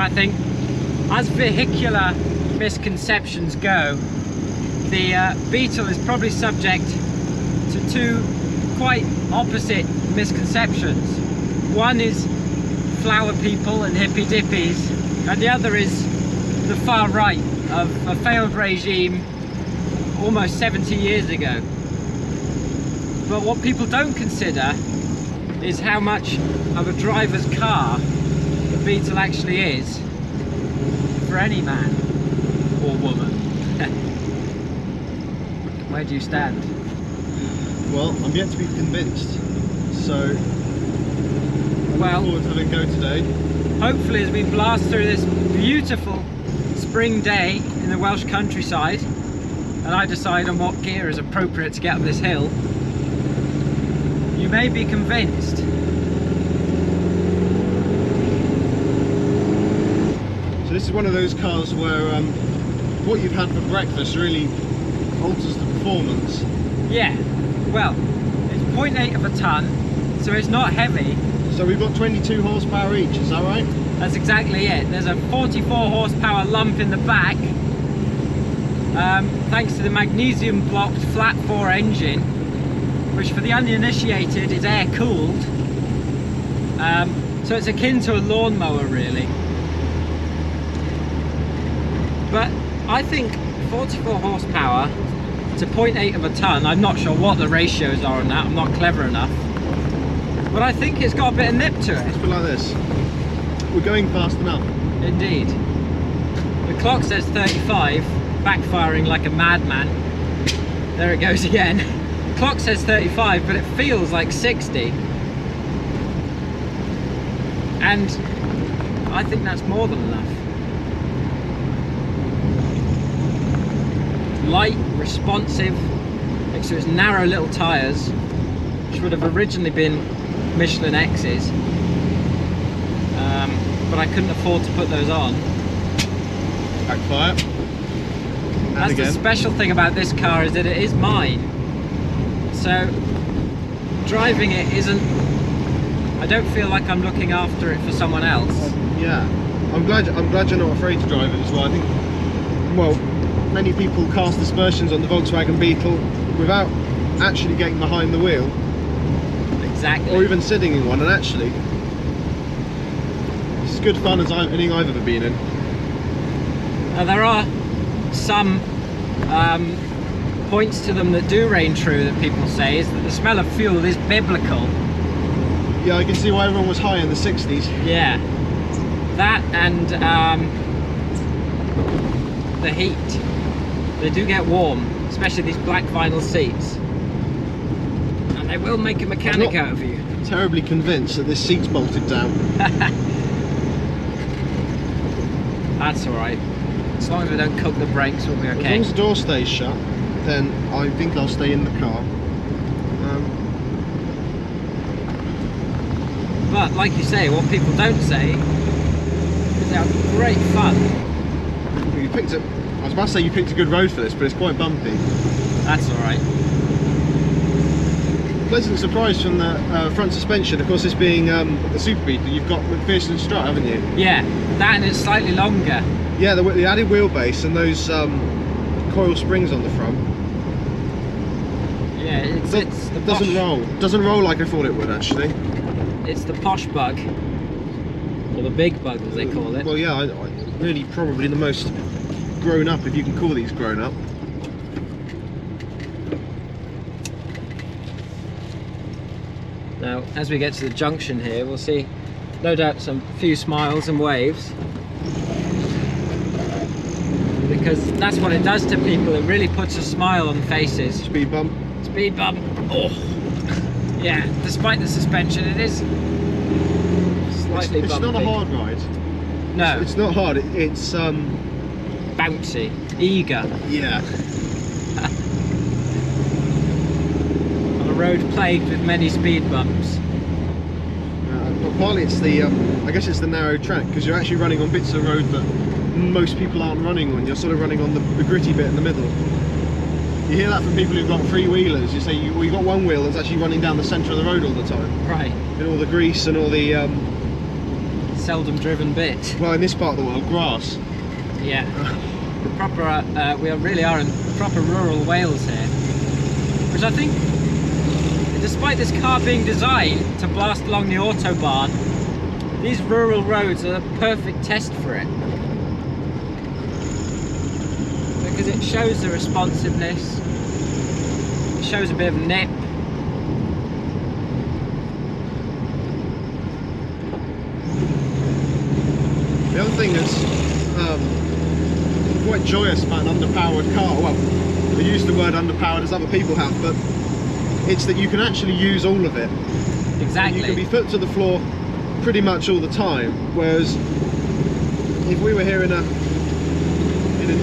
I think as vehicular misconceptions go, the Beetle is probably subject to two quite opposite misconceptions. One is flower people and hippy dippies, and the other is the far right of a failed regime almost 70 years ago. But what people don't consider is how much of a driver's car the Beetle actually is for any man or woman. Where do you stand? Well, I'm yet to be convinced, so I'm looking forward to having a go today. Hopefully, as we blast through this beautiful spring day in the Welsh countryside, and I decide on what gear is appropriate to get up this hill, you may be convinced. So this is one of those cars where what you've had for breakfast really alters the performance. Yeah, well, it's 0.8 of a ton, so it's not heavy. So we've got 22 horsepower each, is that right? That's exactly it. There's a 44 horsepower lump in the back, thanks to the magnesium blocked flat 4 engine, which for the uninitiated is air cooled. So it's akin to a lawnmower really. But I think 44 horsepower to 0.8 of a ton, I'm not sure what the ratios are on that, I'm not clever enough, but I think it's got a bit of nip to it. Let's put it like this. We're going fast enough. Indeed. The clock says 35, backfiring like a madman. There it goes again. The clock says 35, but it feels like 60. And I think that's more than enough. Light, responsive, thanks to its narrow little tyres, which would have originally been Michelin X's, but I couldn't afford to put those on. Backfire. That's the special thing about this car, is that it is mine. So driving it isn't, I don't feel like I'm looking after it for someone else. Yeah, I'm glad you're not afraid to drive it as well. I think, well, many people cast aspersions on the Volkswagen Beetle without actually getting behind the wheel. Exactly. Or even sitting in one, and actually it's as good fun as anything I've ever been in. Now there are some points to them that do reign true that people say, is that the smell of fuel is biblical. Yeah, I can see why everyone was high in the 60s. Yeah, that and the heat. They do get warm, especially these black vinyl seats, and they will make a mechanic out of you. Terribly convinced that this seat's bolted down. That's alright. As long as we don't cook the brakes, we'll be okay. As long as the door stays shut, then I think I'll stay in the car. But like you say, what people don't say is they have great fun. You picked it. I was about to say you picked a good road for this, but it's quite bumpy. That's alright. Pleasant surprise from the front suspension. Of course, this being a Super Beetle, you've got McPherson strut, haven't you? Yeah, that and it's slightly longer. Yeah, the added wheelbase and those coil springs on the front. Yeah, it's the doesn't posh, roll. Doesn't roll like I thought it would actually. It's the posh bug, or the big bug as they call it. Well, yeah, I really probably the most grown up, if you can call these grown up. Now, as we get to the junction here, we'll see, no doubt, some few smiles and waves, because that's what it does to people. It really puts a smile on faces. Speed bump. Speed bump. Oh, yeah. Despite the suspension, it is slightly bumpy. It's not a hard ride. No, it's not hard. It's bouncy, eager. Yeah. On a road plagued with many speed bumps. Well, partly it's the, I guess it's the narrow track, because you're actually running on bits of road that most people aren't running on. You're sort of running on the gritty bit in the middle. You hear that from people who've got three-wheelers. You say you've got one wheel that's actually running down the centre of the road all the time. Right. And all the grease and all the seldom driven bit. Well, in this part of the world, grass. Yeah. Proper, we really are in proper rural Wales here. Which I think, despite this car being designed to blast along the autobahn, these rural roads are a perfect test for it. Because it shows the responsiveness, it shows a bit of nip. The other thing that's quite joyous about an underpowered car, well, we use the word underpowered as other people have, but it's that you can actually use all of it. Exactly. You can be foot to the floor pretty much all the time, whereas if we were here in a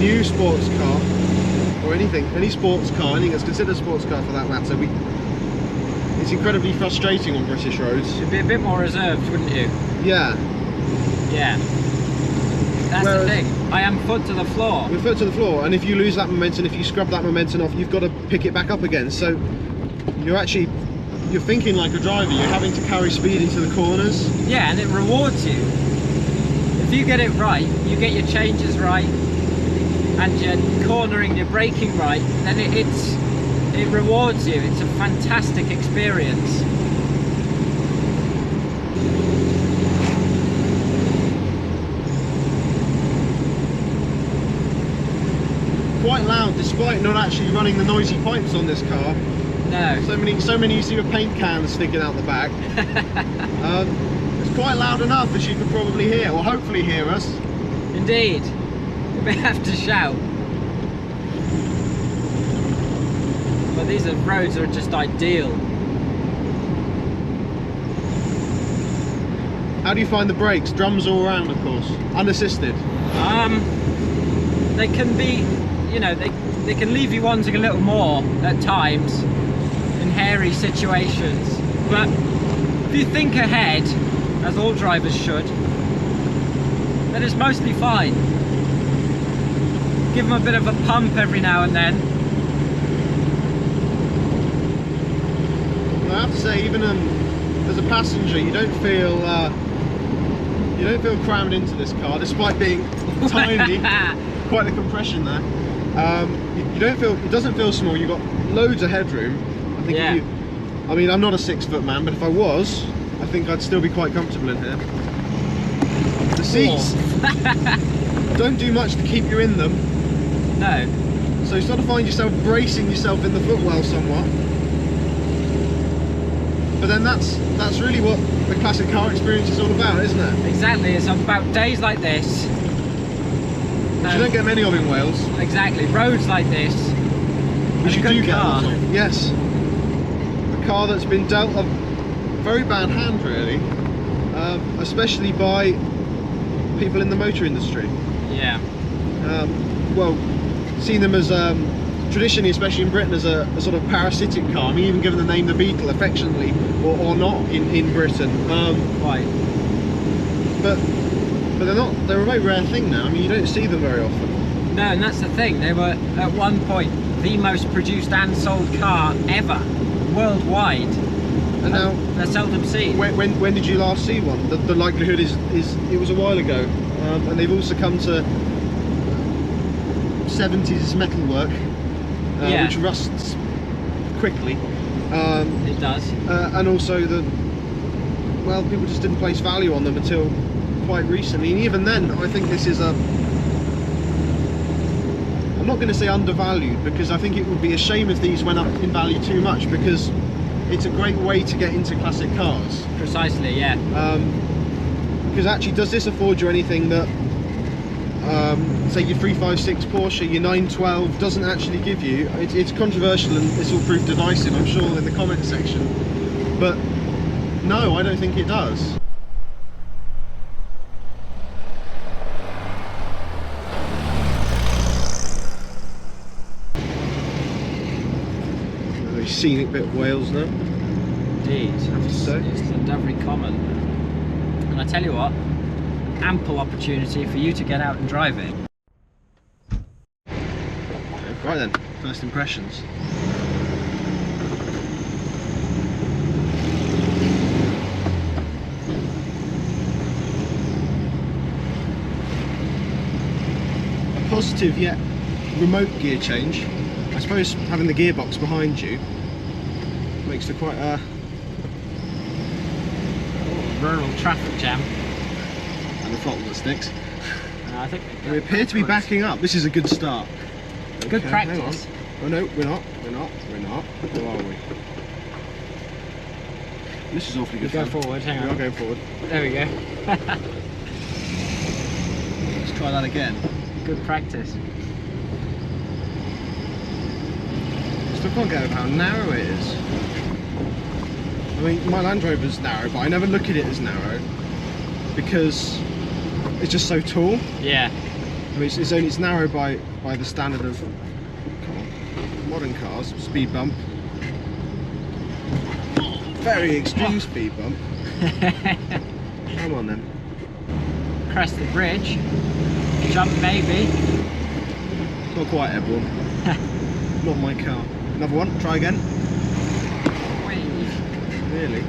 new sports car, or any sports car, anything that's considered a sports car for that matter, it's incredibly frustrating on British roads. You'd be a bit more reserved, wouldn't you? Yeah. Yeah. That's the thing. I am foot to the floor. You're foot to the floor, and if you lose that momentum, if you scrub that momentum off, you've got to pick it back up again. So you're thinking like a driver. You're having to carry speed into the corners. Yeah, and it rewards you. If you get it right, you get your changes right, and you're cornering, you're braking right, then it rewards you. It's a fantastic experience. Quite loud, despite not actually running the noisy pipes on this car. No. So many you see with paint cans sticking out the back. It's quite loud enough, as you can probably hear, or hopefully hear us. Indeed. You may have to shout. But these roads are just ideal. How do you find the brakes? Drums all around, of course. Unassisted. They can be, they can leave you wanting a little more at times in hairy situations. But if you think ahead, as all drivers should, then it's mostly fine. Give them a bit of a pump every now and then. I have to say, even as a passenger, you don't feel crammed into this car, despite being tiny. Quite the compression there. You don't feel, it doesn't feel small. You've got loads of headroom. I think. Yeah. I mean, I'm not a 6-foot man, but if I was, I think I'd still be quite comfortable in here. The seats don't do much to keep you in them. No. So you sort of find yourself bracing yourself in the footwell somewhat. But then that's really what the classic car experience is all about, isn't it? Exactly. It's about days like this. Which you don't get many of in Wales. Exactly. Roads like this. Which you do get a lot car. of. Yes. A car that's been dealt a very bad hand, really. Especially by people in the motor industry. Yeah. Well, seen them as traditionally, especially in Britain, as a sort of parasitic car. I mean, even given the name the Beetle, affectionately, or not in Britain. Right. But they're a very rare thing now. I mean, you don't see them very often. No, and that's the thing. They were at one point the most produced and sold car ever, worldwide. And now they're seldom seen. When did you last see one? The likelihood is it was a while ago, and they've also come to 70s metalwork, Yeah. which rusts quickly. It does. And also people just didn't place value on them until quite recently. And even then, I think this is I'm not going to say undervalued, because I think it would be a shame if these went up in value too much, because it's a great way to get into classic cars. Precisely, yeah. Because actually, does this afford you anything that say your 356 Porsche, your 912 doesn't actually give you? It's controversial, and this will prove divisive, I'm sure, in the comment section, but no, I don't think it does. A very scenic bit of Wales now. Indeed. to say. It's very common. And I tell you what, ample opportunity for you to get out and drive it. Right then, first impressions. intuitive yet remote gear change. I suppose having the gearbox behind you makes for quite a rural traffic jam. and the throttle that sticks. I think We appear to be backing up. This is a good start. Good Okay, hang on. practice. Oh no, we're not. Where are we? This is awfully good Go fun. forward, hang We are on. going forward. There we go. Let's try that again. Good practice. Still can't get over how narrow it is. I mean, my Land Rover's narrow, but I never look at it as narrow because it's just so tall. Yeah. I mean, it's narrow by the standard of, come on, modern cars. Speed bump. Very extreme speed bump. Come on then. Crest the bridge. Jump maybe. Not quite airborne. Not my car. Another one. Try again. Really?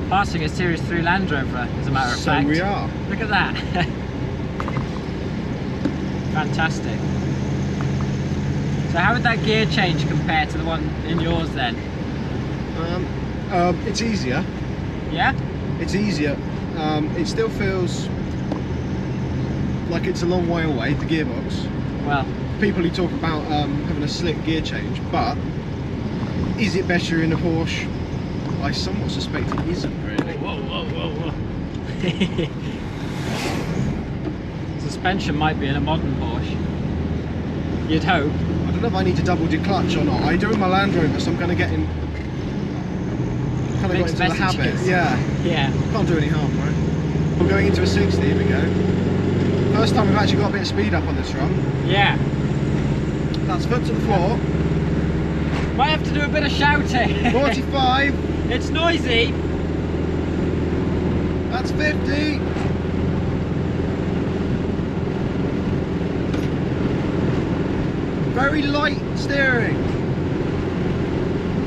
Passing a Series 3 Land Rover, as a matter of fact. So we are. Look at that. Fantastic. So how would that gear change compare to the one in yours then? It's easier. Yeah? It's easier. It still feels like it's a long way away, the gearbox. Well, People who talk about having a slick gear change, but is it better in a Porsche? I somewhat suspect it isn't really. whoa. Suspension might be in a modern Porsche. You'd hope. I don't know if I need to double declutch or not. I do in my Land Rover, so I'm kind of getting got Mixed into the habit. messages. Yeah, Yeah. can't do any harm, right? We're going into a 60. Here we go. First time we've actually got a bit of speed up on this run. Yeah. That's foot to the floor. Might have to do a bit of shouting. 45. It's noisy. That's 50. Very light steering,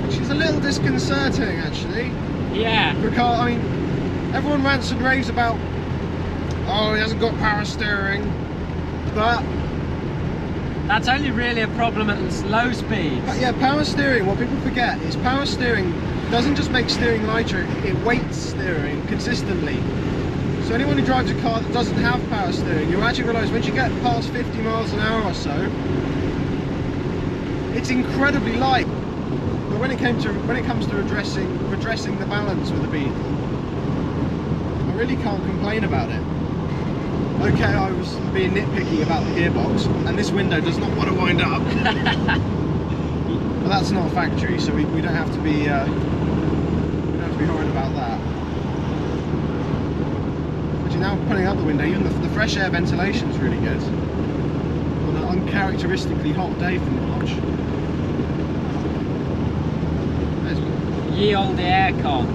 which is a little disconcerting actually. Yeah. For a car, I mean, everyone rants and raves about, oh, he hasn't got power steering, but That's only really a problem at low speeds. yeah, power steering, what people forget is power steering doesn't just make steering lighter, it weights steering consistently. So anyone who drives a car that doesn't have power steering, you actually realise once you get past 50 miles an hour or so, it's incredibly light. But when it comes to redressing the balance with the Beetle, I really can't complain about it. Okay, I was being nitpicky about the gearbox, and this window does not want to wind up. But that's not a factory, so we don't have to be worried about that. But now pulling up the window, even the fresh air ventilation is really good on an uncharacteristically hot day for March. Ye olde aircon.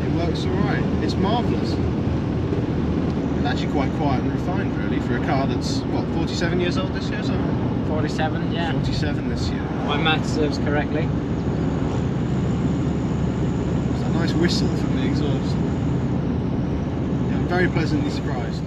It works alright. It's marvellous. It's actually quite quiet and refined really for a car that's, what, 47 years old this year or something? 47, yeah. 47 this year. My math serves correctly. It's a nice whistle from the exhaust. Yeah, I'm very pleasantly surprised.